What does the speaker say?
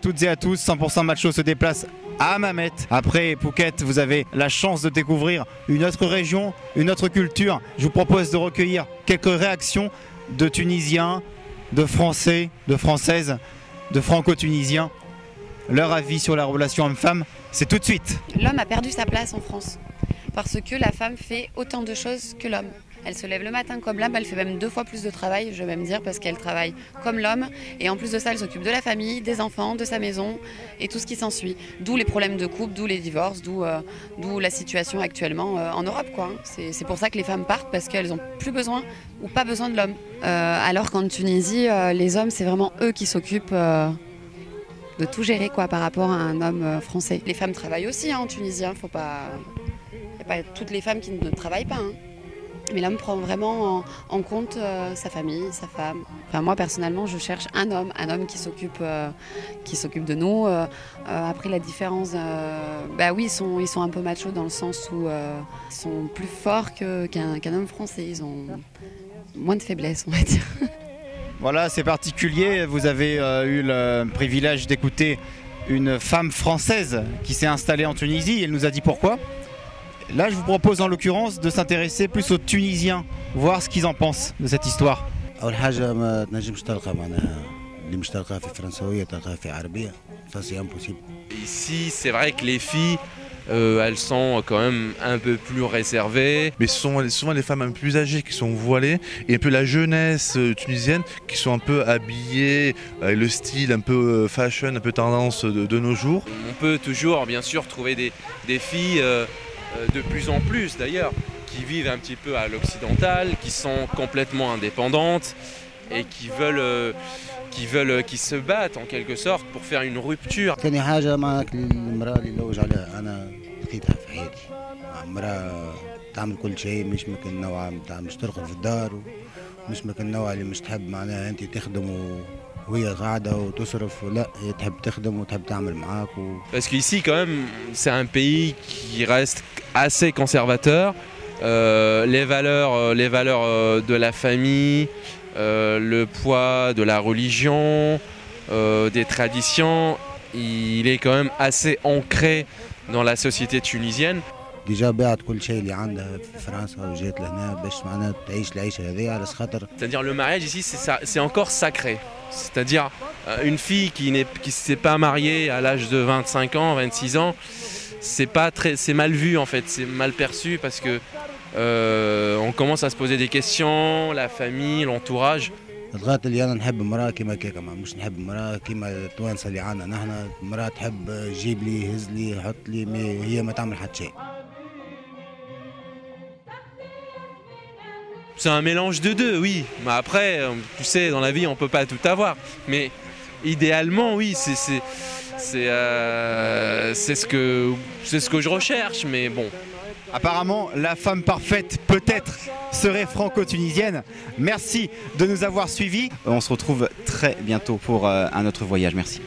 toutes et à tous, 100% Macho se déplace à Hammamet. Après Phuket, vous avez la chance de découvrir une autre région, une autre culture. Je vous propose de recueillir quelques réactions de Tunisiens, de Français, de Françaises, de Franco-Tunisiens. Leur avis sur la relation homme-femme, c'est tout de suite. L'homme a perdu sa place en France parce que la femme fait autant de choses que l'homme. Elle se lève le matin comme l'homme, elle fait même 2 fois plus de travail, je vais même dire, parce qu'elle travaille comme l'homme. Et en plus de ça, elle s'occupe de la famille, des enfants, de sa maison et tout ce qui s'ensuit. D'où les problèmes de couple, d'où les divorces, d'où la situation actuellement en Europe, quoi. C'est pour ça que les femmes partent, parce qu'elles n'ont plus besoin ou pas besoin de l'homme. Alors qu'en Tunisie, les hommes, c'est vraiment eux qui s'occupent de tout gérer, quoi, par rapport à un homme français. Les femmes travaillent aussi en Tunisie, faut pas... Il n'y a pas toutes les femmes qui ne travaillent pas. Mais l'homme prend vraiment en compte sa famille, sa femme. Enfin, moi, personnellement, je cherche un homme qui s'occupe de nous. Après, la différence, oui, ils sont un peu machos dans le sens où ils sont plus forts qu'un homme français. Ils ont moins de faiblesse, on va dire. Voilà, c'est particulier. Vous avez eu le privilège d'écouter une femme française qui s'est installée en Tunisie. Elle nous a dit pourquoi. Là, je vous propose en l'occurrence de s'intéresser plus aux Tunisiens, voir ce qu'ils en pensent de cette histoire. Ici, c'est vrai que les filles, elles sont quand même un peu plus réservées. Mais ce sont souvent les femmes un peu plus âgées qui sont voilées et un peu la jeunesse tunisienne qui sont un peu habillées avec le style un peu fashion, un peu tendance de nos jours. On peut toujours, bien sûr, trouver des filles... de plus en plus d'ailleurs, qui vivent un petit peu à l'occidental, qui sont complètement indépendantes et qui se battent en quelque sorte pour faire une rupture. Parce qu'ici quand même c'est un pays qui reste assez conservateur. Les valeurs de la famille, le poids de la religion, des traditions, il est quand même assez ancré dans la société tunisienne. C'est-à-dire le mariage ici c'est encore sacré. C'est-à-dire une fille qui ne s'est pas mariée à l'âge de 25 ans, 26 ans, c'est mal vu en fait, c'est mal perçu parce que on commence à se poser des questions, la famille, l'entourage. C'est un mélange de deux, oui. Mais après, tu sais, dans la vie, on peut pas tout avoir. Mais idéalement, oui, c'est ce que je recherche. Mais bon. Apparemment, la femme parfaite, peut-être, serait franco-tunisienne. Merci de nous avoir suivis. On se retrouve très bientôt pour un autre voyage. Merci.